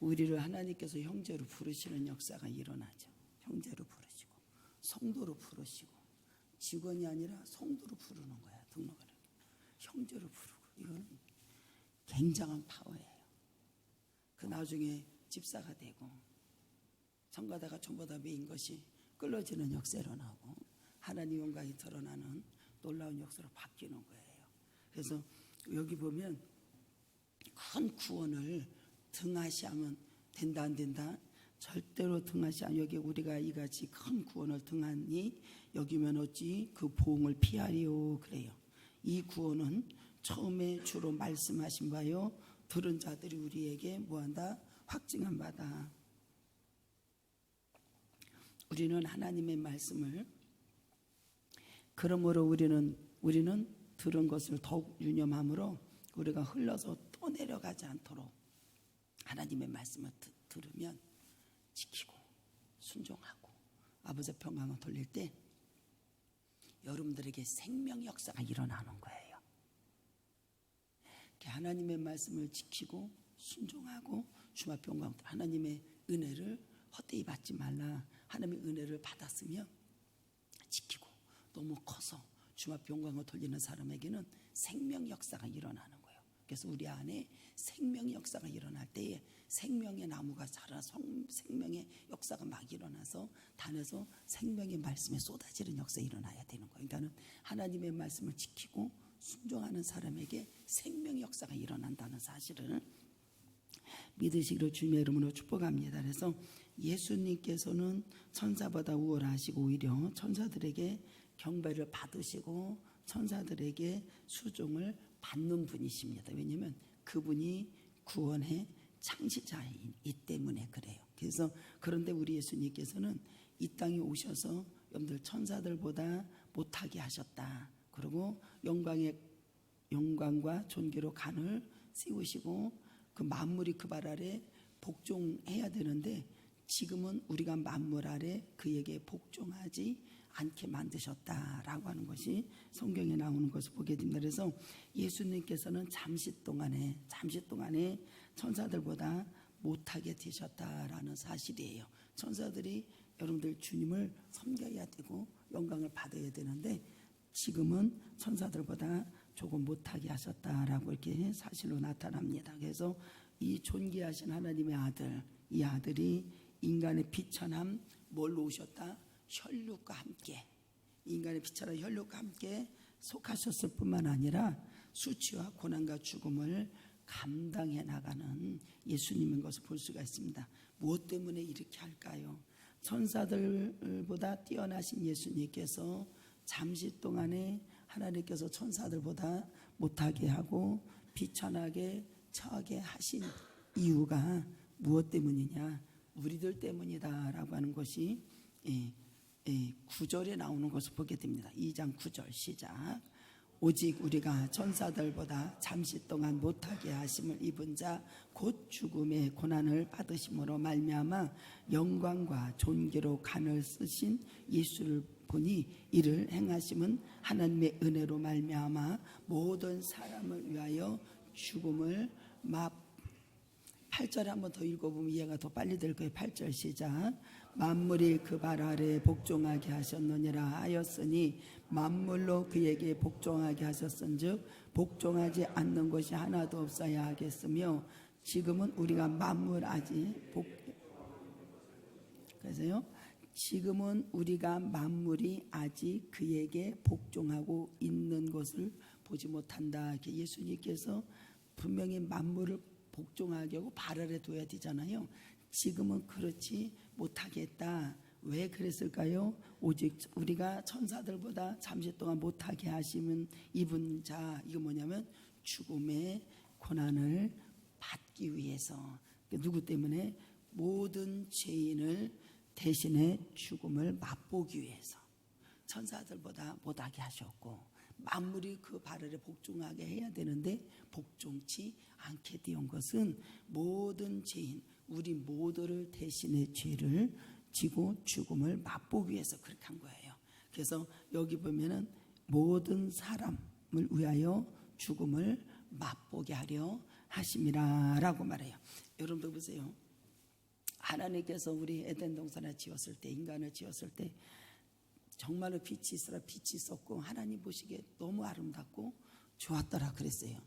우리를 하나님께서 형제로 부르시는 역사가 일어나죠. 형제로 부르시고 성도로 부르시고 직원이 아니라 성도로 부르는 거야. 등록을 형제로 부르고 이거는 굉장한 파워예요. 그 나중에 집사가 되고 성가다가 전보다 메인 것이 끌어지는 역사로 나오고 하나님 영광이 드러나는 놀라운 역사로 바뀌는 거예요. 그래서 여기 보면 큰 구원을 등하시하면 된다 안 된다? 절대로 등하시하면 여기 우리가 이같이 큰 구원을 등하니 여기면 어찌 그 보응을 피하리요 그래요. 이 구원은 처음에 주로 말씀하신 바요 들은 자들이 우리에게 뭐한다? 확증한 바다. 우리는 하나님의 말씀을 그러므로 우리는 들은 것을 더욱 유념함으로 우리가 흘러서 또 내려가지 않도록 하나님의 말씀을 들으면 지키고 순종하고 아버지 평강을 돌릴 때 여러분들에게 생명 역사가 일어나는 거예요. 하나님의 말씀을 지키고 순종하고 주마 평강 하나님의 은혜를 헛되이 받지 말라. 하나님의 은혜를 받았으면 지키고 너무 커서 주마 평강을 돌리는 사람에게는 생명 역사가 일어나는 거예요. 그래서 우리 안에 생명 역사가 일어날 때에 생명의 나무가 자라서 생명의 역사가 막 일어나서 단에서 생명의 말씀에 쏟아지는 역사가 일어나야 되는 거예요. 그러니까 하나님의 말씀을 지키고 순종하는 사람에게 생명의 역사가 일어난다는 사실을 믿으시기를 주님의 이름으로 축복합니다. 그래서 예수님께서는 천사보다 우월하시고 오히려 천사들에게 경배를 받으시고 천사들에게 수종을 받는 분이십니다. 왜냐하면 그분이 구원의 창시자이기 때문에 그래요. 그래서 그런데 우리 예수님께서는 이 땅에 오셔서 여러분들 천사들보다 못하게 하셨다. 그리고 영광과 존귀로 간을 세우시고 그 만물이 그 발 아래 복종해야 되는데 지금은 우리가 만물 아래 그에게 복종하지 않게 만드셨다라고 하는 것이 성경에 나오는 것을 보게 됩니다. 그래서 예수님께서는 잠시 동안에 천사들보다 못하게 되셨다라는 사실이에요. 천사들이 여러분들 주님을 섬겨야 되고 영광을 받아야 되는데 지금은 천사들보다 조금 못하게 하셨다라고 이렇게 사실로 나타납니다. 그래서 이 존귀하신 하나님의 아들, 이 아들이 인간의 비천함 뭘로 오셨다? 혈육과 함께, 인간의 비천한 혈육과 함께 속하셨을 뿐만 아니라 수치와 고난과 죽음을 감당해 나가는 예수님인 것을 볼 수가 있습니다. 무엇 때문에 이렇게 할까요? 천사들보다 뛰어나신 예수님께서 잠시 동안에 하나님께서 천사들보다 못하게 하고 비천하게 처하게 하신 이유가 무엇 때문이냐? 우리들 때문이다라고 하는 것이 9절에 나오는 것을 보게 됩니다. 2장 9절 시작. 오직 우리가 천사들보다 잠시 동안 못하게 하심을 입은 자 곧 죽음의 고난을 받으심으로 말미암아 영광과 존귀로 간을 쓰신 예수를 보니 이를 행하심은 하나님의 은혜로 말미암아 모든 사람을 위하여 죽음을 8절 한번 더 읽어보면 이해가 더 빨리 될 거예요. 8절 시작. 만물이 그 발 아래 복종하게 하셨느니라 하였으니 만물로 그에게 복종하게 하셨은즉 복종하지 않는 것이 하나도 없어야 하겠으며 지금은 우리가 만물 아직 그래서요. 지금은 우리가 만물이 아직 그에게 복종하고 있는 것을 보지 못한다. 예수님께서 분명히 만물을 복종하게 하고 발 아래 둬야 되잖아요. 지금은 그렇지 못하겠다. 왜 그랬을까요? 오직 우리가 천사들보다 잠시 동안 못하게 하시면 입은 자, 이거 뭐냐면 죽음의 고난을 받기 위해서. 누구 때문에? 모든 죄인을 대신에 죽음을 맛보기 위해서 천사들보다 못하게 하셨고 만물이 그 발 아래 복종하게 해야 되는데 복종치 않게 되온 것은 모든 죄인 우리 모두를 대신에 죄를 지고 죽음을 맛보기 위해서 그렇게 한 거예요. 그래서 여기 보면은 모든 사람을 위하여 죽음을 맛보게 하려 하심이라라고 말해요. 여러분들 보세요. 하나님께서 우리 에덴 동산을 지었을 때, 인간을 지었을 때 정말로 빛이 있으라 빛이 있었고 하나님 보시기에 너무 아름답고 좋았더라 그랬어요.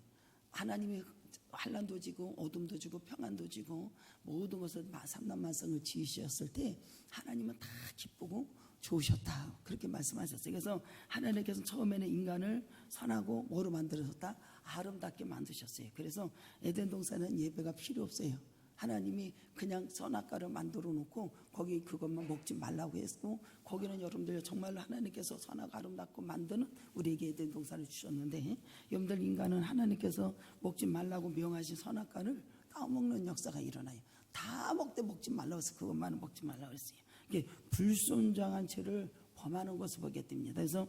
하나님이 환난도 지고 어둠도 지고 평안도 지고 모든 것을 삼남만성을 지으셨을 때 하나님은 다 기쁘고 좋으셨다 그렇게 말씀하셨어요. 그래서 하나님께서 처음에는 인간을 선하고 뭐로 만들었다? 아름답게 만드셨어요. 그래서 에덴 동산은 예배가 필요 없어요. 하나님이 그냥 선악과를 만들어 놓고 거기 그것만 먹지 말라고 했고, 거기는 여러분들 정말로 하나님께서 선하고 아름답고 만드는 우리에게 에덴 동산을 주셨는데, 여러분들 인간은 하나님께서 먹지 말라고 명하신 선악과를 따먹는 역사가 일어나요. 다 먹지 말라고 해서 그것만은 먹지 말라고 했어요. 이게 불순종한 죄를 범하는 것을 보게 됩니다. 그래서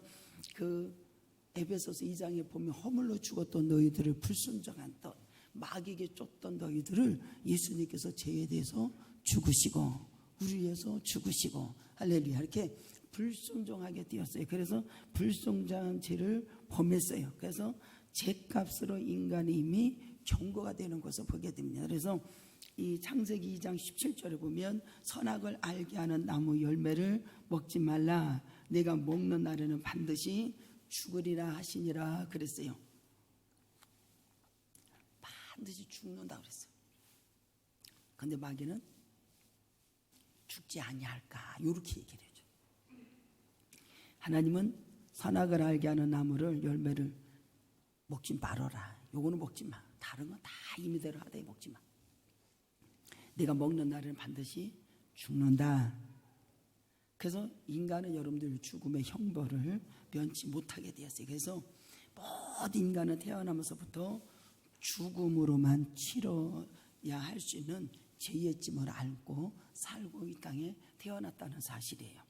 그 에베소서 2장에 보면 허물로 죽었던 너희들을 불순종한 것, 마귀에게 쫓던 너희들을 예수님께서 죄에 대해서 죽으시고 우리 위해서 죽으시고 할렐루야 이렇게 불순종하게 되었어요. 그래서 불순종한 죄를 범했어요. 그래서 죄값으로 인간이 이미 경고가 되는 것을 보게 됩니다. 그래서 이 창세기 2장 17절에 보면 선악을 알게 하는 나무 열매를 먹지 말라, 내가 먹는 날에는 반드시 죽으리라 하시니라 그랬어요. 반드시 죽는다 그랬어요. 근데 마귀는 죽지 아니할까 이렇게 얘기를 해줘. 하나님은 선악을 알게 하는 나무를 열매를 먹지 말아라. 요거는 먹지 마. 다른 건 다 임의대로 하되 먹지 마. 내가 먹는 날에는 반드시 죽는다. 그래서 인간은 여러분들 죽음의 형벌을 면치 못하게 되었어요. 그래서 모든 인간은 태어나면서부터 죽음으로만 치러야 할 수 있는 죄의 짐을 안고 살고 이 땅에 태어났다는 사실이에요.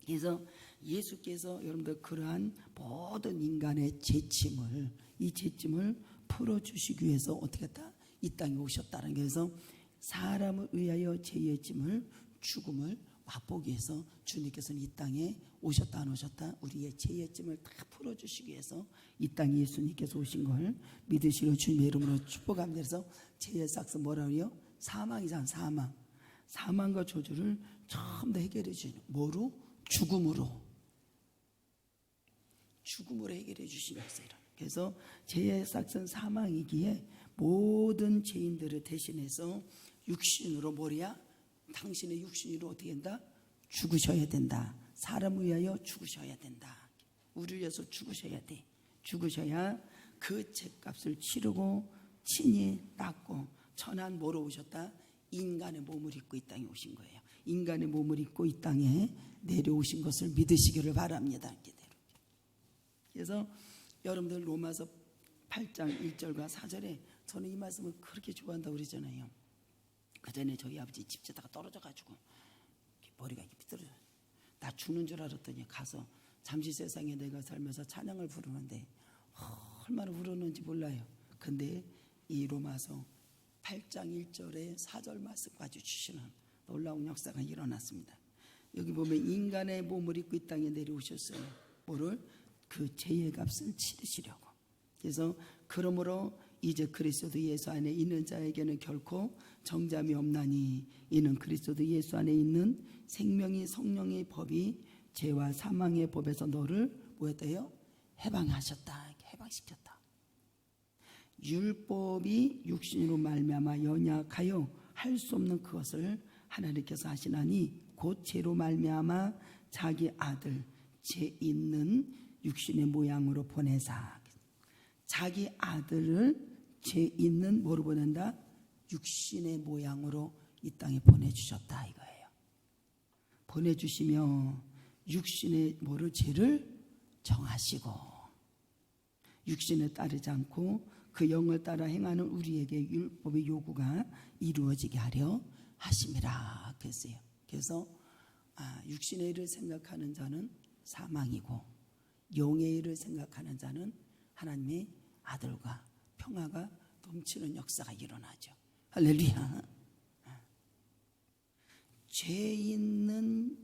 그래서 예수께서 여러분들 그러한 모든 인간의 죄짐을, 이 죄짐을 풀어주시기 위해서 어떻게 했다? 이 땅에 오셨다는 게, 그래서 사람을 위하여 죄의 짐을, 죽음을 맛보기 위해서 주님께서는 이 땅에 오셨다 안 오셨다? 우리의 죄의 짐을 다 풀어주시기 위해서 이 땅에 예수님께서 오신 걸 믿으시고 주님의 이름으로 축복합니다. 그래서 죄의 삭스 뭐라고 해요? 사망이잖아. 사망과 저주를 전부 해결해 주시는, 뭐로? 죽음으로 해결해 주시면서 이런. 그래서 죄의 삭스는 사망이기에 모든 죄인들을 대신해서 육신으로 뭐야? 당신의 육신으로 어떻게 된다? 죽으셔야 된다. 사람을 위하여 죽으셔야 된다. 우리를 위해서 죽으셔야 돼. 죽으셔야 그 죄값을 치르고 친히 닦고 천한 뭐로 오셨다? 인간의 몸을 입고 이 땅에 오신 거예요. 인간의 몸을 입고 이 땅에 내려오신 것을 믿으시기를 바랍니다. 그래서 여러분들 로마서 8장 1절과 4절에 저는 이 말씀을 그렇게 좋아한다고 그러잖아요. 그 전에 저희 아버지 집자다가 떨어져가지고 머리가 비뚤어져. 나 죽는 줄 알았더니 가서 잠시 세상에 내가 살면서 찬양을 부르는데 얼마나 부르는지 몰라요. 근데 이 로마서 8장 1절에 4절 말씀까지 주시는 놀라운 역사가 일어났습니다. 여기 보면 인간의 몸을 입고 이 땅에 내려오셨어요. 뭐를? 그 죄의 값을 치르시려고. 그래서 그러므로 이제 그리스도 예수 안에 있는 자에게는 결코 정잠이 없나니, 이는 그리스도 예수 안에 있는 생명이 성령의 법이 죄와 사망의 법에서 너를 뭐였대요? 해방하셨다. 해방시켰다. 율법이 육신으로 말미암아 연약하여 할 수 없는 그것을 하나님께서 하시나니 곧 죄로 말미암아 자기 아들 죄 있는 육신의 모양으로 보내사. 자기 아들을 죄 있는 뭐로 보낸다? 육신의 모양으로 이 땅에 보내주셨다 이거예요. 보내주시며 육신의 뭐를? 죄를 정하시고 육신에 따르지 않고 그 영을 따라 행하는 우리에게 율법의 요구가 이루어지게 하려 하심이라 그랬어요. 그래서 육신의 일을 생각하는 자는 사망이고 영의 일을 생각하는 자는 하나님의 아들과 평화가 넘치는 역사가 일어나죠. 할렐루야. 죄 있는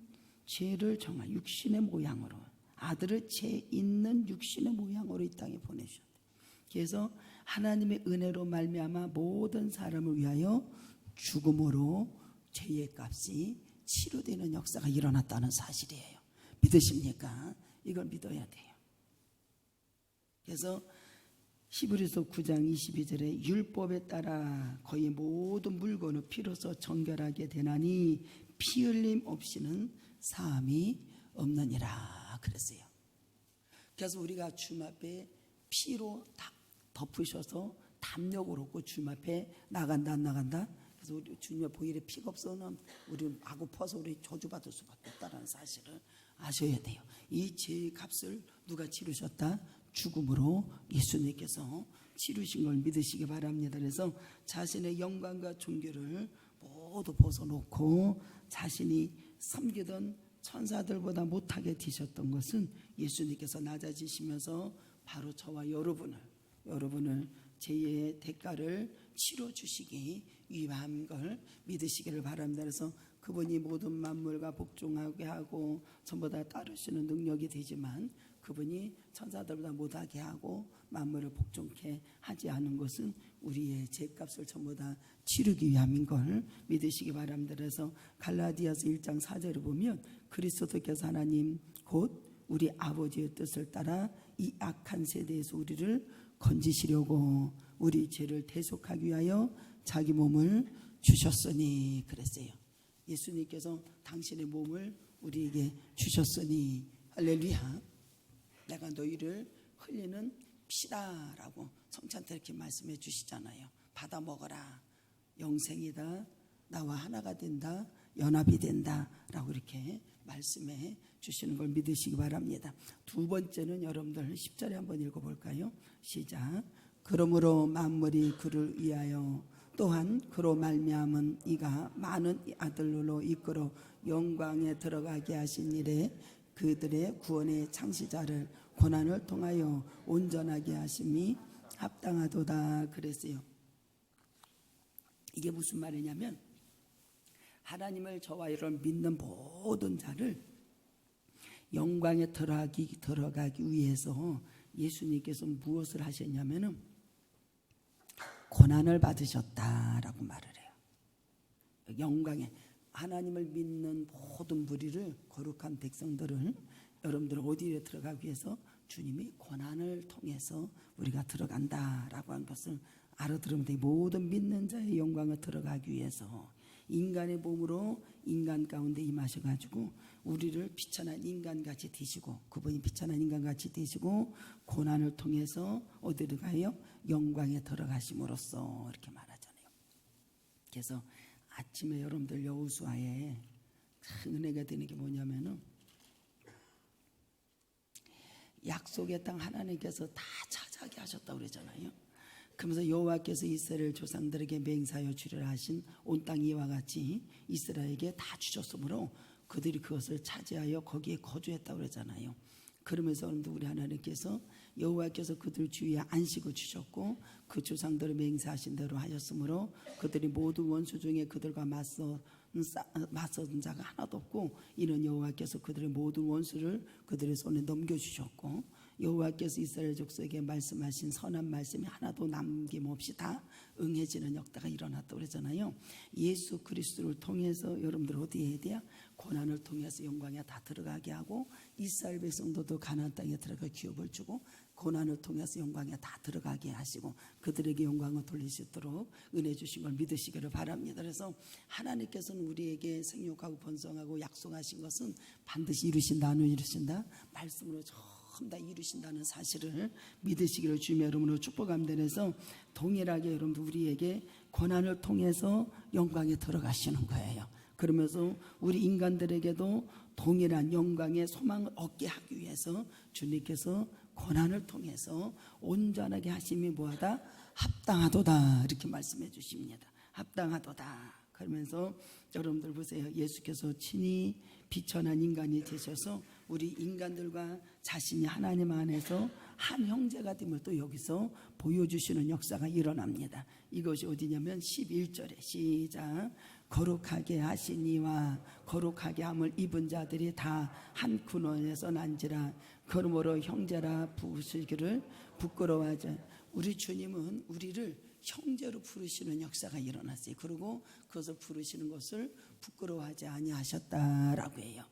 죄를 정한 육신의 모양으로, 아들을 죄 있는 육신의 모양으로 이 땅에 보내주셨다. 그래서 하나님의 은혜로 말미암아 모든 사람을 위하여 죽음으로 죄의 값이 치료되는 역사가 일어났다는 사실이에요. 믿으십니까? 이걸 믿어야 돼요. 그래서 히브리서 9장 22절에 율법에 따라 거의 모든 물건을 피로써 정결하게 되나니 피 흘림 없이는 사함이 없느니라 그랬어요. 그래서 우리가 주님 앞에 피로 다 덮으셔서 담력을 얻고 주님 앞에 나간다 안 나간다. 그래서 우리 주님 앞에 보일에 피가 없어는 우리는 아고파서 우리 저주받을 수밖에 없다는 사실을 아셔야 돼요. 이 죄의 값을 누가 치르셨다? 죽음으로 예수님께서 치르신 걸 믿으시기 바랍니다. 그래서 자신의 영광과 존귀를 모두 벗어놓고 자신이 섬기던 천사들보다 못하게 되셨던 것은 예수님께서 낮아지시면서 바로 저와 여러분을 죄의 대가를 치러주시기 위한 걸 믿으시기를 바랍니다. 그래서 그분이 모든 만물과 복종하게 하고 전부 다 따르시는 능력이 되지만 그분이 천사들보다 못하게 하고 만물을 복종케 하지 않은 것은 우리의 죄값을 전부 다 치르기 위함인 걸 믿으시기 바랍니다. 그래서 갈라디아서 1장 4절을 보면 그리스도께서 하나님 곧 우리 아버지의 뜻을 따라 이 악한 세대에서 우리를 건지시려고 우리 죄를 대속하기 위하여 자기 몸을 주셨으니 그랬어요. 예수님께서 당신의 몸을 우리에게 주셨으니 할렐루야. 내가 너희를 흘리는 피다라고 성찬 때 이렇게 말씀해 주시잖아요. 받아 먹어라. 영생이다. 나와 하나가 된다. 연합이 된다. 라고 이렇게 말씀해 주시는 걸 믿으시기 바랍니다. 두 번째는 여러분들 10절에 한번 읽어볼까요? 시작. 그러므로 만물이 그를 위하여 또한 그로 말미암은 이가 많은 아들로 이끌어 영광에 들어가게 하신 일에 그들의 구원의 창시자를 고난을 통하여 온전하게 하심이 합당하도다 그랬어요. 이게 무슨 말이냐면 하나님을 저와 여러분 믿는 모든 자를 영광에 들어가기 위해서 예수님께서 무엇을 하셨냐면은 고난을 받으셨다라고 말을 해요. 영광에 하나님을 믿는 모든 무리를 거룩한 백성들을 여러분들 어디에 들어가기 위해서 주님이 고난을 통해서 우리가 들어간다라고 한 것을 알아들으면 돼요. 모든 믿는 자의 영광을 들어가기 위해서 인간의 몸으로 인간 가운데 임하셔가지고 우리를 비천한 인간같이 되시고 그분이 비천한 인간같이 되시고 고난을 통해서 어디로 가요? 영광에 들어가심으로써 이렇게 말하잖아요. 그래서 아침에 여러분들 여호수아에 큰 은혜가 되는 게 뭐냐면은 약속의 땅 하나님께서 다 차지하게 하셨다고 그러잖아요. 그러면서 여호와께서 이스라엘 조상들에게 맹세하여 주리라 하신 온 땅 이와 같이 이스라엘에게 다 주셨으므로 그들이 그것을 차지하여 거기에 거주했다고 그러잖아요. 그러면서 우리 하나님께서 여호와께서 그들 주위에 안식을 주셨고 그 조상들을 맹세하신 대로 하셨으므로 그들이 모두 원수 중에 그들과 맞선 자가 하나도 없고 이는 여호와께서 그들의 모든 원수를 그들의 손에 넘겨주셨고 여호와께서 이스라엘 족속에게 말씀하신 선한 말씀이 하나도 남김없이 다 응해지는 역사가 일어났다고 그러잖아요. 예수 그리스도를 통해서 여러분들 어디에 해야 돼요? 고난을 통해서 영광에 다 들어가게 하고 이스라엘 백성들도 가나안 땅에 들어가 기업을 주고 고난을 통해서 영광에 다 들어가게 하시고 그들에게 영광을 돌릴 수 있도록 은혜 주신 걸 믿으시기를 바랍니다. 그래서 하나님께서는 우리에게 생육하고 번성하고 약속하신 것은 반드시 이루신다 안 이루신다? 말씀으로 전부 다 이루신다는 사실을 믿으시기를 주님의 이름으로 축복합니다. 그래서 동일하게 여러분들 우리에게 고난을 통해서 영광에 들어가시는 거예요. 그러면서 우리 인간들에게도 동일한 영광의 소망을 얻게 하기 위해서 주님께서 고난을 통해서 온전하게 하심이 뭐하다? 합당하도다 이렇게 말씀해 주십니다. 합당하도다. 그러면서 여러분들 보세요. 예수께서 친히 비천한 인간이 되셔서 우리 인간들과 자신이 하나님 안에서 한 형제가 됨을 또 여기서 보여주시는 역사가 일어납니다. 이것이 어디냐면 11절에 시작. 거룩하게 하시니와 거룩하게 함을 입은 자들이 다 한 근원에서 난지라. 그러므로 형제라 부르시기를 부끄러워하지. 우리 주님은 우리를 형제로 부르시는 역사가 일어났어요. 그리고 그것을 부르시는 것을 부끄러워하지 아니하셨다라고 해요.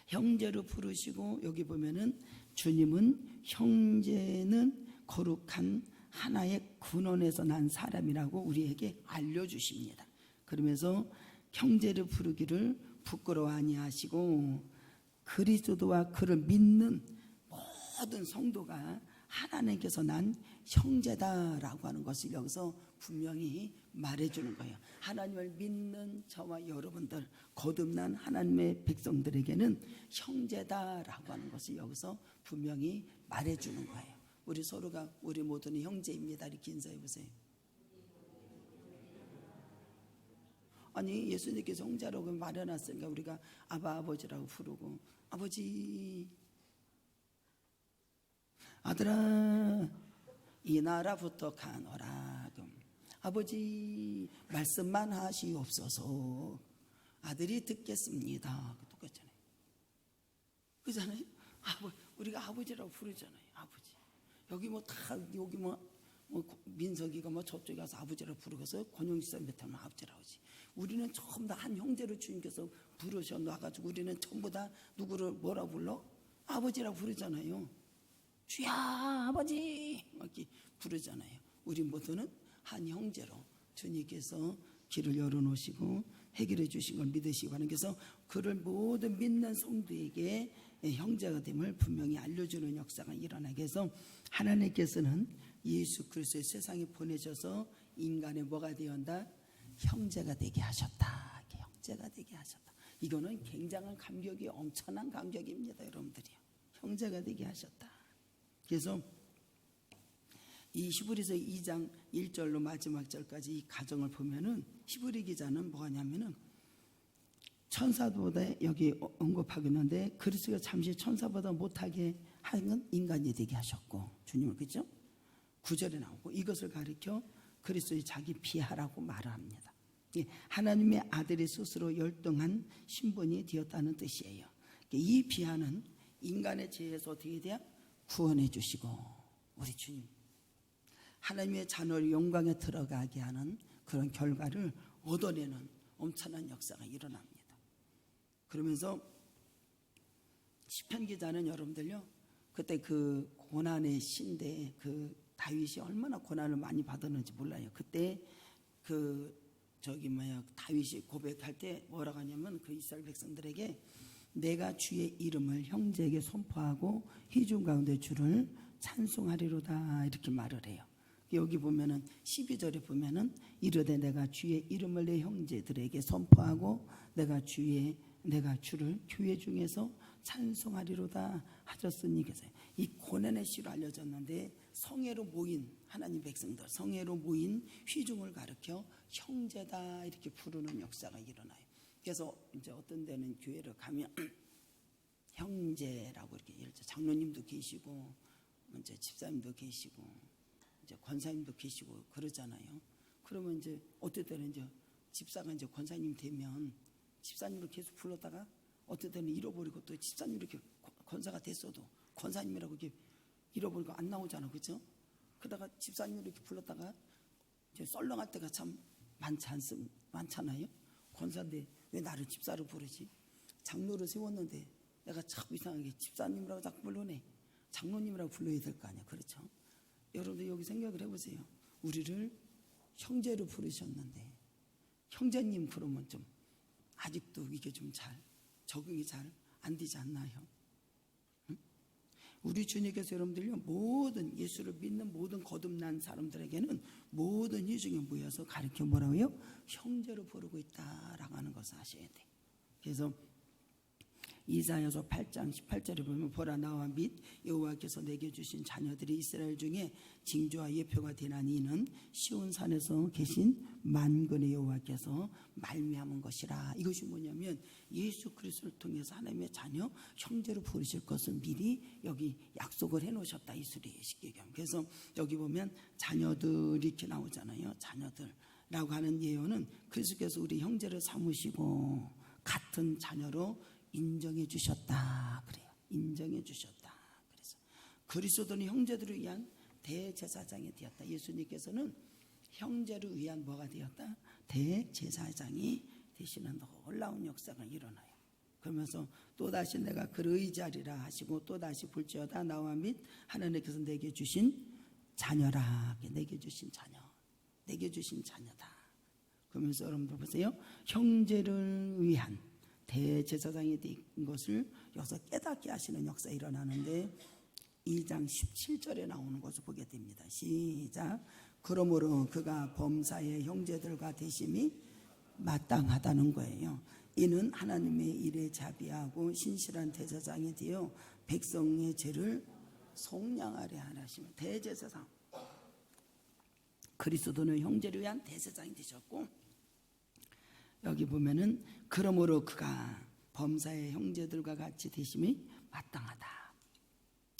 형제로 부르시고, 여기 보면은 주님은 형제는 거룩한 하나의 근원에서 난 사람이라고 우리에게 알려주십니다. 그러면서 형제를 부르기를 부끄러워 아니하시고, 그리스도와 그를 믿는 모든 성도가 하나님께서 난 형제다라고 하는 것을 여기서 분명히 말해주는 거예요. 하나님을 믿는 저와 여러분들, 거듭난 하나님의 백성들에게는 형제다라고 하는 것을 여기서 분명히 말해주는 거예요. 우리 서로가, 우리 모두는 형제입니다. 이렇게 인사해 보세요. 아니, 예수님께서 형제라고 말해놨으니까 우리가 아바, 아버지라고 부르고, 아버지, 아들아, 이 나라부터 가노라. 아버지, 말씀만 하시옵소서. 아들이 듣겠습니다. 똑같잖아요. 그잖아요. 우리가 아버지라고 부르잖아요. 아버지. 여기 뭐 다, 여기 뭐 민석이가 뭐 저쪽에 가서 아버지라고 부르고서 권용식사 밑에는 아버지라고 하지. 우리는 전부 다 한 형제로 주님께서 부르셔 놔가지고 우리는 전부 다 누구를 뭐라고 불러? 아버지라고 부르잖아요. 주야 아버지 이렇게 부르잖아요. 우리 모두는 한 형제로 주님께서 길을 열어놓으시고 해결해 주신 걸 믿으시기 바랍니다. 그래서 그를 모든 믿는 성도에게 형제가 됨을 분명히 알려주는 역사가 일어나게 해서 하나님께서는 예수 그리스도의 세상에 보내셔서 인간의 뭐가 되었다? 형제가 되게 하셨다. 형제가 되게 하셨다. 이거는 굉장한 감격이, 엄청난 감격입니다. 여러분들이요. 형제가 되게 하셨다. 그래서 이 히브리서 2장 1절로 마지막 절까지 이 가정을 보면은 히브리 기자는 뭐가 냐면은 천사보다 여기 언급하고 있는데 그리스도가 잠시 천사보다 못하게 하는 인간이 되게 하셨고, 주님을, 그죠? 9절에 나오고 이것을 가리켜 그리스도의 자기 비하라고 말을 합니다. 하나님의 아들이 스스로 열등한 신분이 되었다는 뜻이에요. 이 비하는 인간의 죄에서 어떻게 돼야 구원해 주시고, 우리 주님 하나님의 자녀를 영광에 들어가게 하는 그런 결과를 얻어내는 엄청난 역사가 일어납니다. 그러면서 시편 기자는 여러분들요, 그때 그 고난의 시인데 그 다윗이 얼마나 고난을 많이 받았는지 몰라요. 그때 다윗이 고백할 때 뭐라고 하냐면 그 이스라엘 백성들에게 내가 주의 이름을 형제에게 선포하고 희중 가운데 주를 찬송하리로다 이렇게 말을 해요. 여기 보면은 12절에 보면은 이르되 내가 주의 이름을 내 형제들에게 선포하고 내가 주를 교회 중에서 찬송하리로다 하셨으니, 그래서 이 고난의 시로 알려졌는데 성회로 모인 하나님 백성들, 성회로 모인 휘중을 가르쳐 형제다 이렇게 부르는 역사가 일어나요. 그래서 이제 어떤 데는 교회를 가면 형제라고 이렇게, 예를 들어 장로님도 계시고 이제 집사님도 계시고 이제 권사님도 계시고 그러잖아요. 그러면 이제 어떨 때는 이제 집사가 이제 권사님 되면 집사님을 계속 불렀다가 어떨 때는 잃어버리고 또 집사님 이렇게 권사가 됐어도 권사님이라고 이렇게 잃어버리고 안 나오잖아, 그렇죠? 그러다가 집사님을 이렇게 불렀다가 이제 썰렁할 때가 참 많잖아요. 권사인데 왜 나를 집사로 부르지? 장로를 세웠는데 내가 자꾸 이상하게 집사님이라고 자꾸 불러내. 장로님이라고 불러야 될 거 아니야, 그렇죠? 여러분들 여기 생각을 해보세요. 우리를 형제로 부르셨는데 형제님 그러면 좀 아직도 이게 좀 적응이 잘 안 되지 않나요? 응? 우리 주님께서 여러분들요, 모든 예수를 믿는 모든 거듭난 사람들에게는 모든 이중에 모여서 가르쳐 뭐라고요? 형제로 부르고 있다라고 하는 것을 아셔야 돼. 그래서 이사야서 8장 18절에 보면 보라 나와 및 여호와께서 내게 주신 자녀들이 이스라엘 중에 징조와 예표가 되나니 이는 시온산에서 계신 만군의 여호와께서 말미암은 것이라. 이것이 뭐냐면 예수 그리스도를 통해서 하나님의 자녀 형제로 부르실 것을 미리 여기 약속을 해놓으셨다, 이스라엘 십계경. 그래서 여기 보면 자녀들 이렇게 나오잖아요. 자녀들라고 하는 예언은 그리스도께서 우리 형제를 삼으시고 같은 자녀로 인정해 주셨다 그래요. 인정해 주셨다. 그래서 그리스도는 형제들을 위한 대제사장이 되었다. 예수님께서는 형제를 위한 뭐가 되었다? 대제사장이 되시는 놀라운 역사가 일어나요. 그러면서 또다시 내가 그를 의지하리라 하시고 또다시 볼지어다 나와 및 하나님께서 내게 주신 자녀라. 내게 주신 자녀, 내게 주신 자녀다. 그러면서 여러분들 보세요. 형제를 위한 대제사장이 된 것을 여기서 깨닫게 하시는 역사가 일어나는데 2장 17절에 나오는 것을 보게 됩니다. 시작. 그러므로 그가 범사의 형제들과 대심이 마땅하다는 거예요. 이는 하나님의 일에 자비하고 신실한 대제사장이 되어 백성의 죄를 속량하려 하시면 대제사장, 그리스도는 형제를 위한 대제사장이 되셨고, 여기 보면은 그러므로 그가 범사의 형제들과 같이 되심이 마땅하다.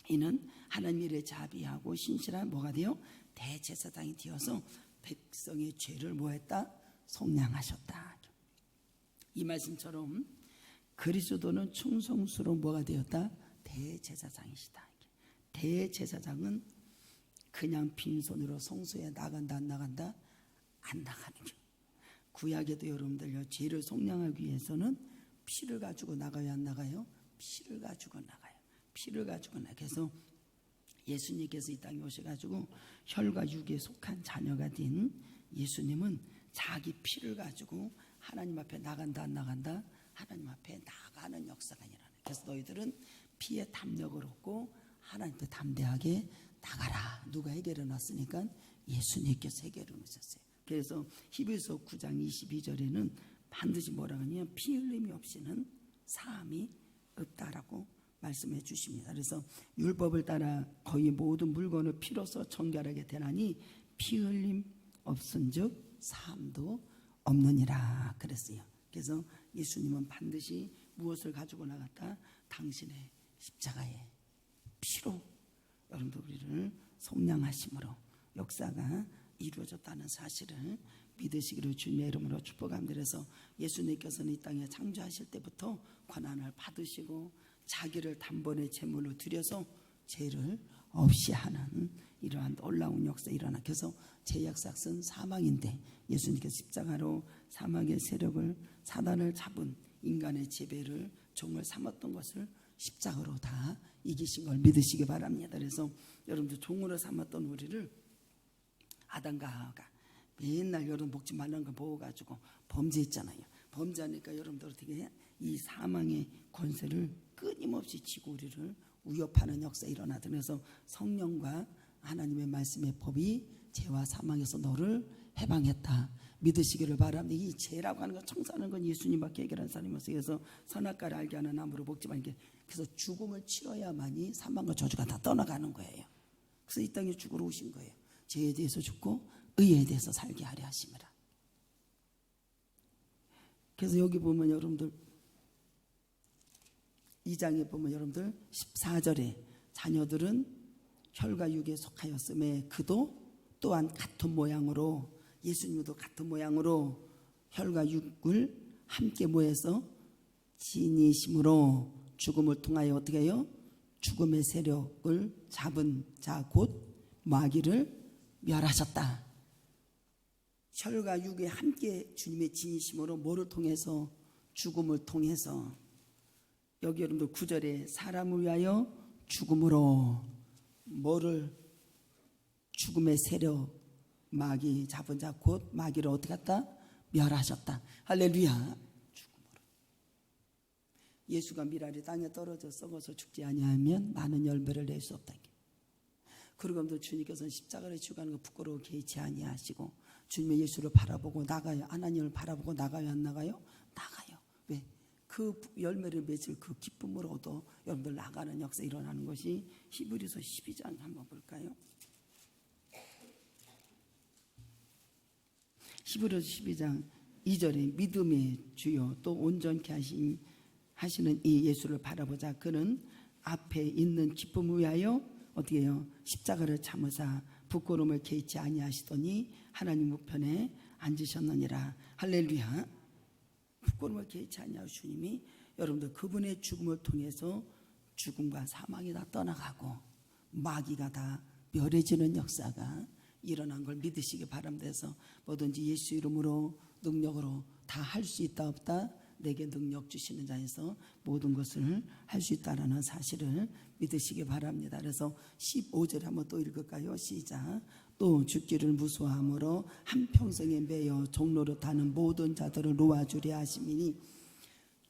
이는 하나님 일에 자비하고 신실한 뭐가 되어 대제사장이 되어서 백성의 죄를 뭐했다? 속량하셨다. 이 말씀처럼 그리스도는 충성스러운 뭐가 되었다? 대제사장이시다. 대제사장은 그냥 빈손으로 성소에 나간다 안 나간다? 안 나가는 게. 구약에도 여러분들요, 죄를 속량하기 위해서는 피를 가지고 나가요 안 나가요? 피를 가지고 나가요. 피를 가지고 나가요. 그래서 예수님께서 이 땅에 오셔가지고 혈과 육에 속한 자녀가 된 예수님은 자기 피를 가지고 하나님 앞에 나간다 안 나간다? 하나님 앞에 나가는 역사가 일어나요. 그래서 너희들은 피의 담력을 얻고 하나님 앞에 담대하게 나가라. 누가 해결해 놨으니까 예수님께서 해결해 놓으셨어요. 그래서 히브리서 9장 22절에는 반드시 뭐라고 하냐면 피 흘림이 없이는 사함이 없다라고 말씀해 주십니다. 그래서 율법을 따라 거의 모든 물건을 피로써 정결하게 되나니 피 흘림 없은즉 사함도 없느니라 그랬어요. 그래서 예수님은 반드시 무엇을 가지고 나갔다? 당신의 십자가의 피로 여러분들 우리를 속량하심으로 역사가 이루어졌다는 사실을 믿으시기를 주님의 이름으로 축복합니다. 그래서 예수님께서는 이 땅에 창조하실 때부터 고난을 받으시고 자기를 단번에 제물로 드려서 죄를 없이 하는 이러한 놀라운 역사 일어나. 그래서 죄의 역사는 사망인데 예수님께서 십자가로 사망의 세력을 사단을 잡은 인간의 지배를 종을 삼았던 것을 십자가로 다 이기신 걸 믿으시기 바랍니다. 그래서 여러분들 종으로 삼았던 우리를 아담과 하와가 맨날 여러분 먹지 말라는 거 먹어가지고 범죄했잖아요. 범죄하니까 여러분들 어떻게 해? 이 사망의 권세를 끊임없이 지고 우리를 위협하는 역사 일어나더니 그래서 성령과 하나님의 말씀의 법이 죄와 사망에서 너를 해방했다 믿으시기를 바랍니다. 이 죄라고 하는 건 청소하는 건 예수님밖에 해결한 사람이 없어요. 그래서 선악과를 알게 하는 나무로 먹지 말게. 그래서 죽음을 치러야만이 사망과 저주가 다 떠나가는 거예요. 그래서 이 땅에 죽으러 오신 거예요. 죄에 대해서 죽고 의에 대해서 살게 하려 하심이라. 그래서 여기 보면 여러분들 2장에 보면 여러분들 14절에 자녀들은 혈과 육에 속하였음에 그도 또한 같은 모양으로 예수님도 같은 모양으로 혈과 육을 함께 모여서 지니심으로 죽음을 통하여 어떻게 해요? 죽음의 세력을 잡은 자 곧 마귀를 멸하셨다. 혈과 육에 함께 주님의 지니심으로 뭐를 통해서? 죽음을 통해서. 여기 여러분들 9절에 사람을 위하여 죽음으로 뭐를? 죽음의 세력 마귀 잡은 자 곧 마귀를 어떻게 했다? 멸하셨다. 할렐루야. 죽음으로. 예수가 미랄이 땅에 떨어져 썩어서 죽지 아니하면 많은 열매를 낼 수 없다. 그러고 주님께서는 십자가를 지고 가는 거 부끄러워 개의치 아니하시고 주님의 예수를 바라보고 나가요. 하나님을 바라보고 나가요 안 나가요? 나가요. 왜? 그 열매를 맺을 그 기쁨을 얻어 여러분들 나가는 역사 일어나는 것이 히브리서 12장 한번 볼까요? 히브리서 12장 2절에 믿음의 주요 또 온전케 하시는 이 예수를 바라보자. 그는 앞에 있는 기쁨을 위하여 어떻게 해요? 십자가를 참으사 부끄러움을 개의치 아니하시더니 하나님 우편에 앉으셨느니라. 할렐루야. 부끄러움을 개의치 아니하시는 주님이 여러분들 그분의 죽음을 통해서 죽음과 사망이 다 떠나가고 마귀가 다 멸해지는 역사가 일어난 걸 믿으시기 바랍니다. 그래서 뭐든지 예수 이름으로 능력으로 다 할 수 있다 없다, 내게 능력 주시는 자에서 모든 것을 할 수 있다라는 사실을 믿으시기 바랍니다. 그래서 15절 한번 또 읽을까요? 시작. 또 죽기를 무수함으로 한평생에 매여 종로로 타는 모든 자들을 놓아주려 하심이니,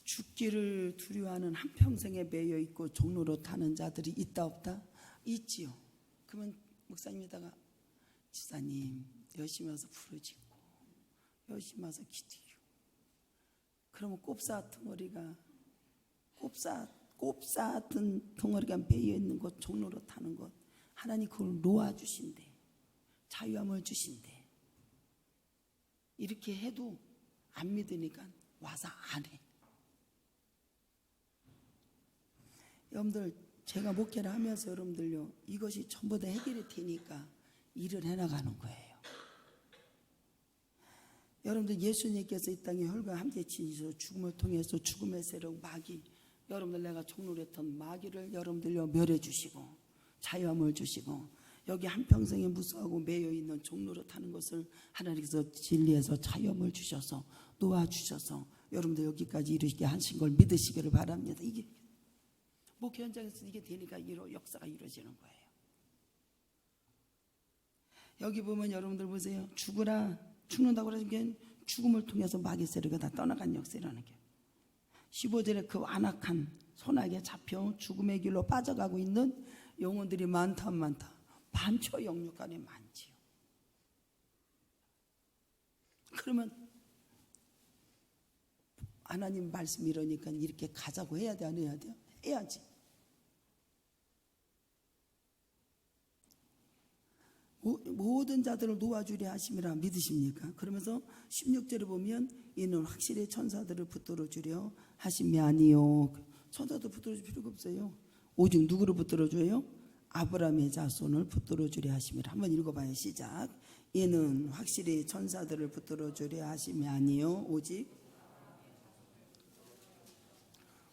죽기를 두려워하는 한평생에 매여 있고 종로로 타는 자들이 있다 없다? 있지요. 그러면 목사님이다가 지사님 열심히 와서 부르짖고 열심히 와서 기도해요. 그러면 꼽사 든 덩어리가 매여 있는 곳, 종로로 타는 곳, 하나님 그걸 놓아주신대. 자유함을 주신대. 이렇게 해도 안 믿으니까 와서 안 해. 여러분들, 제가 목회를 하면서 여러분들요, 이것이 전부 다 해결이 되니까 일을 해나가는 거예요. 여러분들, 예수님께서 이 땅에 혈과 함께 지니셔서 죽음을 통해서 죽음의 세력 마귀, 여러분들 내가 종로로 했던 마귀를 여러분들요 멸해 주시고 자유함을 주시고, 여기 한평생에 무수하고 매여 있는 종로로 타는 것을 하나님께서 진리에서 자유함을 주셔서 놓아주셔서 여러분들 여기까지 이르게 하신 걸 믿으시기를 바랍니다. 이게 목회 현장에서 이게 되니까 역사가 이루어지는 거예요. 여기 보면 여러분들 보세요. 죽는다고 그러니까 죽음을 통해서 마귀 세력이 다 떠나간 역사라는 게, 15절에 그 완악한 소나기에 잡혀 죽음의 길로 빠져가고 있는 영혼들이 많다. 반초 영육간에 많지요. 그러면 하나님 말씀 이러니까 이렇게 가자고 해야 돼, 안 해야 돼요? 해야지. 모든 자들을 놓아주려 하심이라 믿으십니까? 그러면서 16절에 보면 이는 확실히 천사들을 붙들어 주려 하심이 아니요. 천사도 붙들어 줄 필요가 없어요. 오직 누구를 붙들어 줘요? 아브라함의 자손을 붙들어 주려 하심이라. 한번 읽어봐요. 시작. 이는 확실히 천사들을 붙들어 주려 하심이 아니요. 오직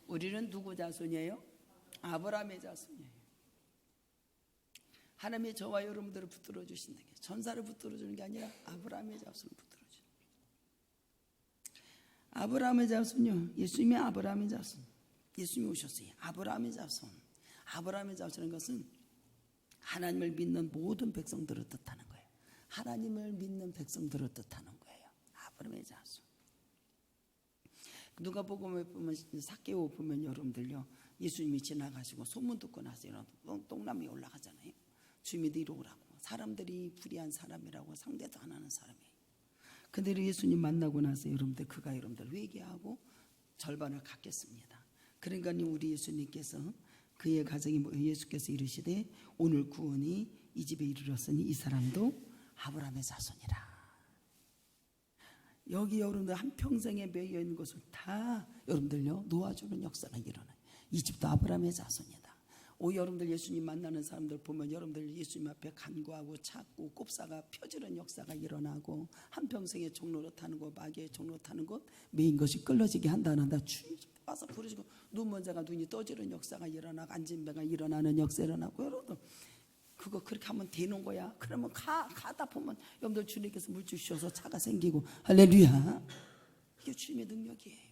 우리는 누구 자손이에요? 아브라함의 자손이에요. 하나님이 저와 여러분들을 붙들어 주신다. 천사를 붙들어 주는 게 아니라 아브라함의 자손을 붙들어 주는 거예요. 아브라함의 자손요, 예수님이 아브라함의 자손. 예수님이 오셨어요. 아브라함의 자손. 아브라함의 자손인 것은 하나님을 믿는 모든 백성들을 뜻하는 거예요. 하나님을 믿는 백성들을 뜻하는 거예요. 아브라함의 자손. 누가복음에 보면 삭개오 보면 여러분들요, 예수님이 지나가시고 소문 듣고 나서 똥남이 올라가잖아요. 주님이 이러라고, 사람들이 불의한 사람이라고 상대도 안 하는 사람이에요. 근데 예수님 만나고 나서 그가 여러분들 회개하고 절반을 갚겠습니다. 그러니까 우리 예수님께서 그의 가정이 예수께서 이르시되 오늘 구원이 이 집에 이르렀으니 이 사람도 아브라함의 자손이라. 여기 여러분들 한평생에 매여 있는 것을 다 여러분들요 놓아주는 역사가 일어나요. 이 집도 아브라함의 자손이다. 여러분들 예수님 만나는 사람들 보면 여러분들 예수님 앞에 간구하고 찾고 꼽사가 펴지는 역사가 일어나고, 한평생에 종로로 타는 것, 마귀의 종로로 타는 것, 매인 것이 끌어지게 한다. 주님 와서 부르시고 눈먼 자가 눈이 떠지는 역사가 일어나고, 앉은 배가 일어나는 역사 일어나고, 여러분들 그거 그렇게 하면 되는 거야. 그러면 가다 보면 여러분들 주님께서 물 주셔서 차가 생기고, 할렐루야. 이게 주님의 능력이에요.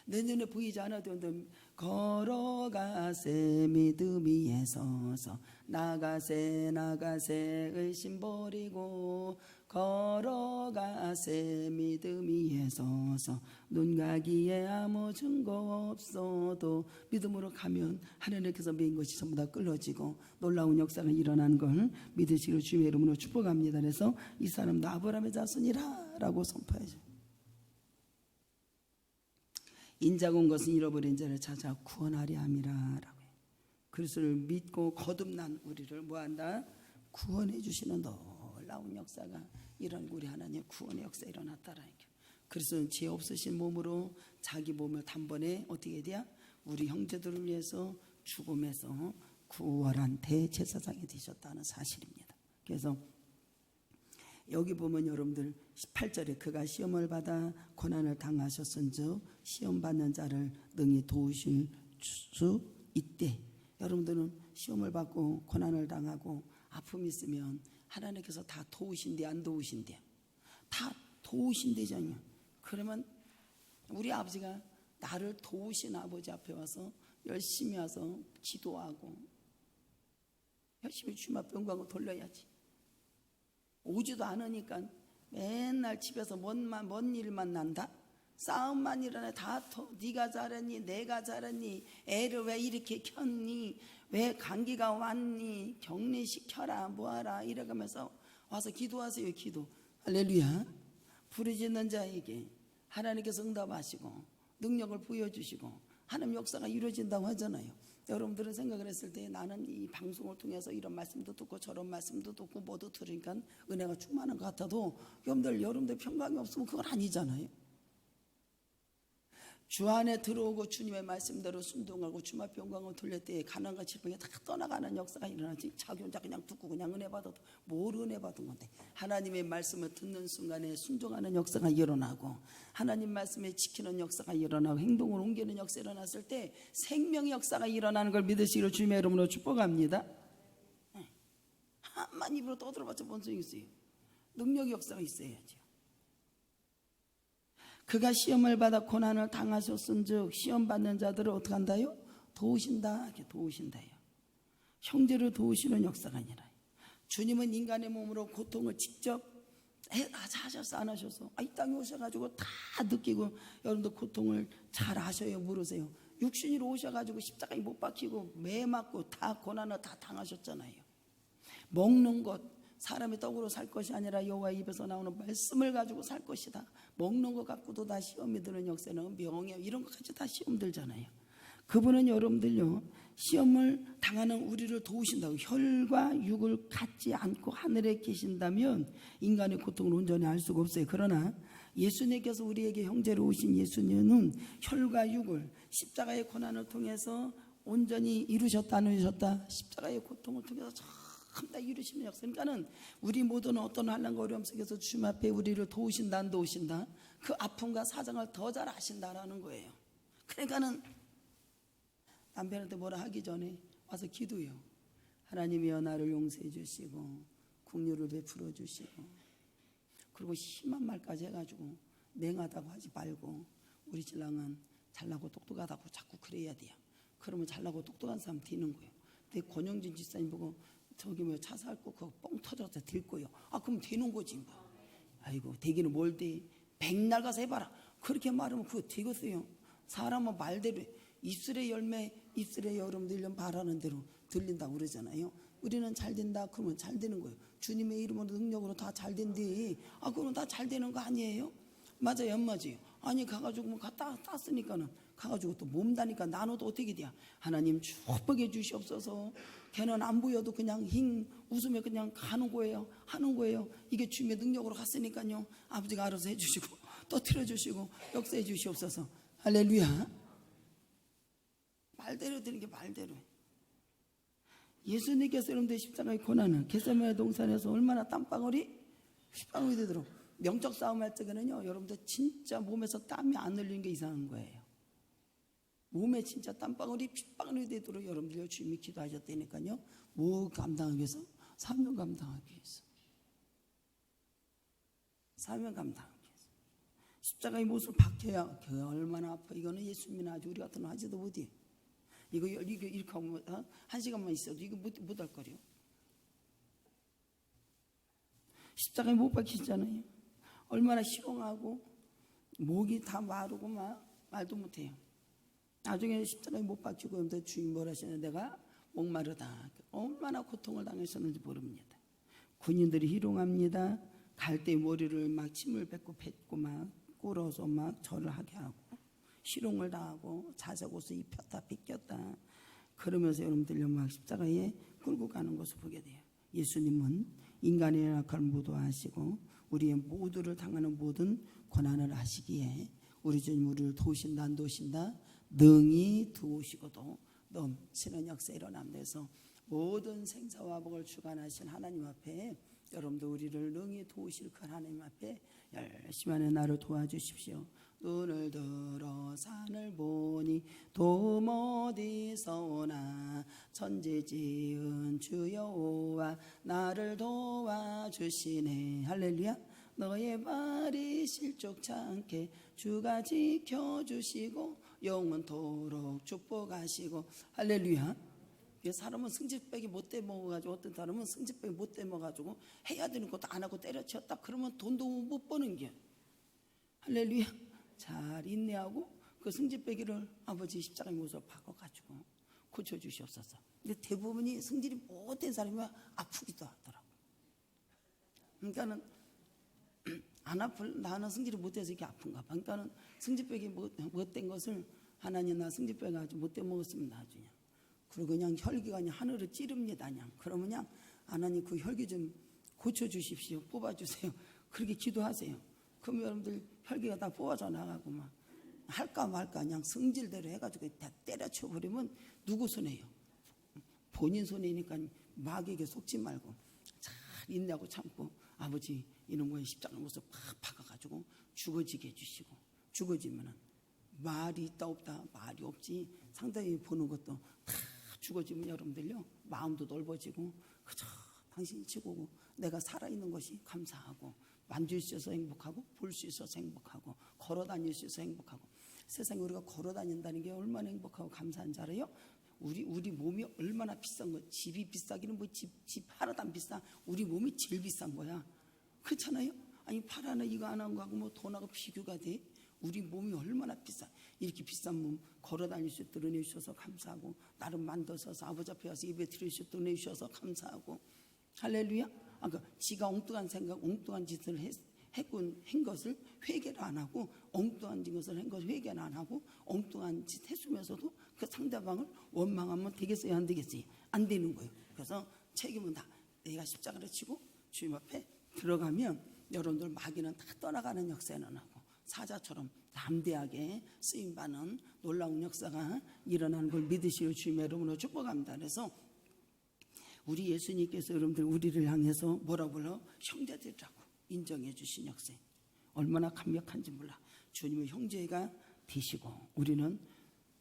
내 눈에 보이지 않아도 걸어가세 믿음 위에 서서, 나가세 의심 버리고, 걸어가세 믿음 위에 서서, 눈 가기에 아무 증거 없어도 믿음으로 가면 하나님께서 메인 것이 전부 다 끌어지고 놀라운 역사가 일어나는 걸 믿으시기를 주님의 이름으로 축복합니다. 그래서 이 사람도 아브라함의 자손이라 라고 선포하죠. 인자가 온 것은 잃어버린 자를 찾아 구원하려 함이라 라고 해요. 그리스도를 믿고 거듭난 우리를 뭐한다? 구원해 주시는 놀라운 역사가 일어나고, 우리 하나님의 구원의 역사가 일어났다라는 거예요. 그리스도는 죄 없으신 몸으로 자기 몸을 단번에 어떻게 돼야? 우리 형제들을 위해서 죽음에서 구원한 대제사장이 되셨다는 사실입니다. 그래서 여기 보면 여러분들 18절에 그가 시험을 받아 고난을 당하셨은즉 시험 받는 자를 능히 도우실 수 있대. 여러분들은 시험을 받고 고난을 당하고 아픔이 있으면 하나님께서 다 도우신대 안 도우신대? 다 도우신대잖아요. 그러면 우리 아버지가 나를 도우신 아버지 앞에 와서 열심히 와서 기도하고 열심히 주님 앞에 영광을 돌려야지. 오지도 않으니까 맨날 집에서 뭔 일만 난다? 싸움만 일어나. 다 네가 잘했니? 내가 잘했니? 애를 왜 이렇게 켰니? 왜 감기가 왔니? 격리시켜라 뭐하라 이래가면서 와서 기도하세요. 기도. 할렐루야. 부르짖는 자에게 하나님께서 응답하시고 능력을 부여주시고 하나님 역사가 이루어진다고 하잖아요. 여러분들은 생각을 했을 때 나는 이 방송을 통해서 이런 말씀도 듣고 저런 말씀도 듣고 뭐도 들으니까 은혜가 충만한 것 같아도 여러분들 평강이 없으면 그건 아니잖아요. 주 안에 들어오고 주님의 말씀대로 순종하고 주님 앞에 영광을 돌릴 때 가난과 질병이 다 떠나가는 역사가 일어나지. 자기 혼자 그냥 듣고 그냥 은혜 받아도 뭘 은혜 받은 건데. 하나님의 말씀을 듣는 순간에 순종하는 역사가 일어나고 하나님 말씀에 지키는 역사가 일어나고 행동을 옮기는 역사가 일어났을 때 생명의 역사가 일어나는 걸 믿으시기를 주님의 이름으로 축복합니다. 한만 입으로 떠들어봤자 뭔 소용이 있어요. 능력의 역사가 있어야죠. 그가 시험을 받아 고난을 당하셨은즉 시험 받는 자들을 어떻게 한다요? 도우신다. 이렇게 도우신다요. 형제를 도우시는 역사가 아니라 주님은 인간의 몸으로 고통을 직접 하셨어 안 하셔서 이 땅에 오셔가지고 다 느끼고 여러분들 고통을 잘 아셔요. 물으세요. 육신으로 오셔가지고 십자가에 못 박히고 매 맞고 다 고난을 다 당하셨잖아요. 먹는 것 사람이 떡으로 살 것이 아니라 여호와 입에서 나오는 말씀을 가지고 살 것이다. 먹는 것 갖고도 다 시험이 드는 역사는 명예 이런 것까지 다 시험 들잖아요. 그분은 여러분들요 시험을 당하는 우리를 도우신다고. 혈과 육을 갖지 않고 하늘에 계신다면 인간의 고통을 온전히 알 수가 없어요. 그러나 예수님께서 우리에게 형제로 오신 예수님은 혈과 육을 십자가의 고난을 통해서 온전히 이루셨다 안 이루셨다? 십자가의 고통을 통해서 참 다 이루시는 역사. 그러니까는 우리 모두는 어떤 환난과 어려움 속에서 주님 앞에 우리를 도우신다 안 도우신다? 그 아픔과 사정을 더 잘 아신다라는 거예요. 그러니까는 남편한테 뭐라 하기 전에 와서 기도해요. 하나님이여 나를 용서해 주시고 긍휼을 베풀어 주시고 그리고 심한 말까지 해가지고 맹하다고 하지 말고 우리 신랑은 잘나고 똑똑하다고 자꾸 그래야 돼요. 그러면 잘나고 똑똑한 사람 되는 거예요. 근데 권영진 집사님 보고 저기 뭐 차 살고 그거 뻥 터져서 될 거예요. 그럼 되는 거지 뭐. 아이고 되기는 뭘 돼. 백날 가서 해봐라. 그렇게 말하면 그거 되겠어요. 사람은 말대로 입술의 열매 입술의 여러분들 말하는 대로 들린다고 그러잖아요. 우리는 잘 된다 그러면 잘 되는 거예요. 주님의 이름으로 능력으로 다 잘 된대. 그러면 다 잘 되는 거 아니에요? 맞아요 안 맞아요? 아니 가가지고 뭐 땄으니까는 가가지고 또 몸다니까 나눠도 어떻게 돼야. 하나님 축복해 주시옵소서. 걔는 안 보여도 그냥 웃으며 그냥 가는 거예요. 하는 거예요. 이게 주님의 능력으로 갔으니까요. 아버지가 알아서 해주시고 터뜨려 주시고 역사해 주시옵소서. 할렐루야. 말대로 되는 게 말대로. 예수님께서 여러분들 십자가의 고난은 겟세마네 동산에서 얼마나 땀방울이 휘방울이 되도록 영적 싸움할 적에는요 여러분들 진짜 몸에서 땀이 안 흘리는 게 이상한 거예요. 몸에 진짜 땀방울이 핏방울이 되도록 여러분들 주님이 기도하셨다니까요. 뭐 감당하기 위해서? 사명 감당하기 위해서. 사명 감당하기 위해서. 십자가의 못을 박혀야 그 얼마나 아파. 이거는 예수님이나 아주 우리 같은 거 하지도 못해. 이거 이렇게 하면 한 시간만 있어도 이거 못할 거래요. 십자가에 못 박히잖아요. 얼마나 시원하고 목이 다 마르고 말도 못해요. 나중에 십자가에 못 박히고 주님 뭐라 하시는 내가 목마르다. 얼마나 고통을 당하셨는지 모릅니다. 군인들이 희롱합니다. 갈 때 머리를 막 침을 뱉고 막 꿇어서 막 절을 하게 하고 희롱을 당하고 자색 옷을 입혔다 빗겼다 그러면서 여러분들 막 십자가에 끌고 가는 것을 보게 돼요. 예수님은 인간의 악을 모두 아시고 우리의 모두를 당하는 모든 고난을 아시기에 우리 주님 우리를 도우신다 안 도우신다? 능히 도우시고도 넘치는 역사 일어남에서 모든 생사와 복을 주관하신 하나님 앞에 여러분도 우리를 능히 도우실 그 하나님 앞에 열심히 하는 나를 도와주십시오. 눈을 들어 산을 보니 도움 어디서 오나. 천지 지은 주 여호와 나를 도와주시네. 할렐루야. 너의 말이 실족치 않게 주가 지켜주시고 영원토록 축복하시고. 할렐루야. 사람은 승질병이 못 떼먹어가지고, 어떤 사람은 승질병이 못 떼먹어가지고 해야 되는 것도 안 하고 때려치웠다 그러면 돈도 못 버는 게. 할렐루야. 잘 인내하고 그 승질병이를 아버지 십자가에 모서 박아가지고 고쳐주시옵소서. 근데 대부분이 승질이 못된 사람이 아프기도 하더라고. 그러니까는 나는 승질이 못돼서 이렇게 아픈가 봐. 그러니까는 승질병이 못된 것을 하나님, 나 승질병이 아주 못돼 먹었으면 나중에. 그리고 그냥 혈기가 그냥 하늘을 찌릅니다. 그냥. 그러면 그냥 하나님 그 혈기 좀 고쳐주십시오. 뽑아주세요. 그렇게 기도하세요. 그럼 여러분들 혈기가 다 뽑아져 나가고 막 할까 말까 그냥 성질대로 해가지고 다 때려쳐버리면 누구 손해요? 본인 손해니까 마귀에게 속지 말고 잘 인내하고 참고 아버지 이놈의 십자가 모습 팍 박아가지고 죽어지게 해주시고. 죽어지면은 말이 있다 없다 말이 없지. 상당히 보는 것도 다 죽어지면 여러분들요 마음도 넓어지고 그저 당신이 최고고 내가 살아있는 것이 감사하고 만질 수 있어서 행복하고 볼 수 있어서 행복하고 걸어 다닐 수 있어서 행복하고. 세상에 우리가 걸어 다닌다는 게 얼마나 행복하고 감사한 줄 알아요? 우리 몸이 얼마나 비싼 거. 집이 비싸기는 뭐 집 하나도 안 비싸. 우리 몸이 제일 비싼 거야. 그렇잖아요? 아니 팔 하나 이거 안 한 거하고 뭐 돈하고 비교가 돼? 우리 몸이 얼마나 비싸. 이렇게 비싼 몸 걸어 다닐 수 있도록 내주셔서 감사하고 나름 만들어서 아버지 앞에 와서 예배 드릴 수 있도록 내주셔서 감사하고. 할렐루야. 그러니까 지가 엉뚱한 생각 엉뚱한 짓을 한 것을 회개를 안 하고 엉뚱한 것을 한 것을 회개를 안 하고 엉뚱한 짓 했으면서도 그 상대방을 원망하면 되겠어요 안 되겠어요? 안 되는 거예요. 그래서 책임은 다 내가 십자가를 지고 주님 앞에 들어가면 여러분들 마귀는 다 떠나가는 역사는 하고 사자처럼 담대하게 쓰임받는 놀라운 역사가 일어나는 걸 믿으시오 주님의 이름으로 축복합니다. 그래서 우리 예수님께서 여러분들 우리를 향해서 뭐라고 불러? 형제들이라고 인정해 주신 역사 얼마나 감격한지 몰라. 주님의 형제가 되시고 우리는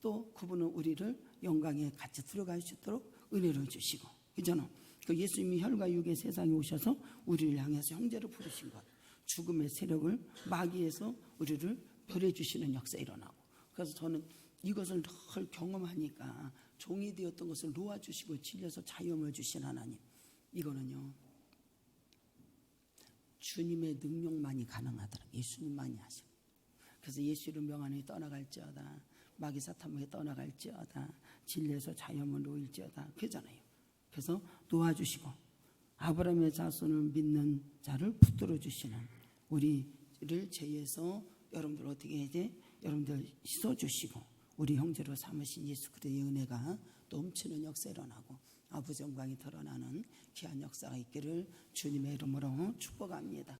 또 그분은 우리를 영광에 같이 들어갈 수 있도록 은혜를 주시고. 그잖아. 그 예수님이 혈과 육의 세상에 오셔서 우리를 향해서 형제를 부르신 것. 죽음의 세력을 마귀에서 우리를 멸해 주시는 역사 일어나고. 그래서 저는 이것을 늘 경험하니까 종이 되었던 것을 놓아주시고 질려서 자유함을 주신 하나님. 이거는요 주님의 능력만이 가능하더라. 예수님만이 하셔. 그래서 예수를 명하니 떠나갈지어다. 마귀 사탄에게 떠나갈지어다. 진리에서 자유함을 놓일지어다. 그러잖아요. 그래서 놓아주시고 아브라함의 자손을 믿는 자를 붙들어 주시는 우리를 죄에서 여러분들 어떻게 해야 돼? 여러분들 씻어주시고 우리 형제로 삼으신 예수 그리스도의 은혜가 넘치는 역사 일어나고 아버지 영광이 드러나는 귀한 역사가 있기를 주님의 이름으로 축복합니다.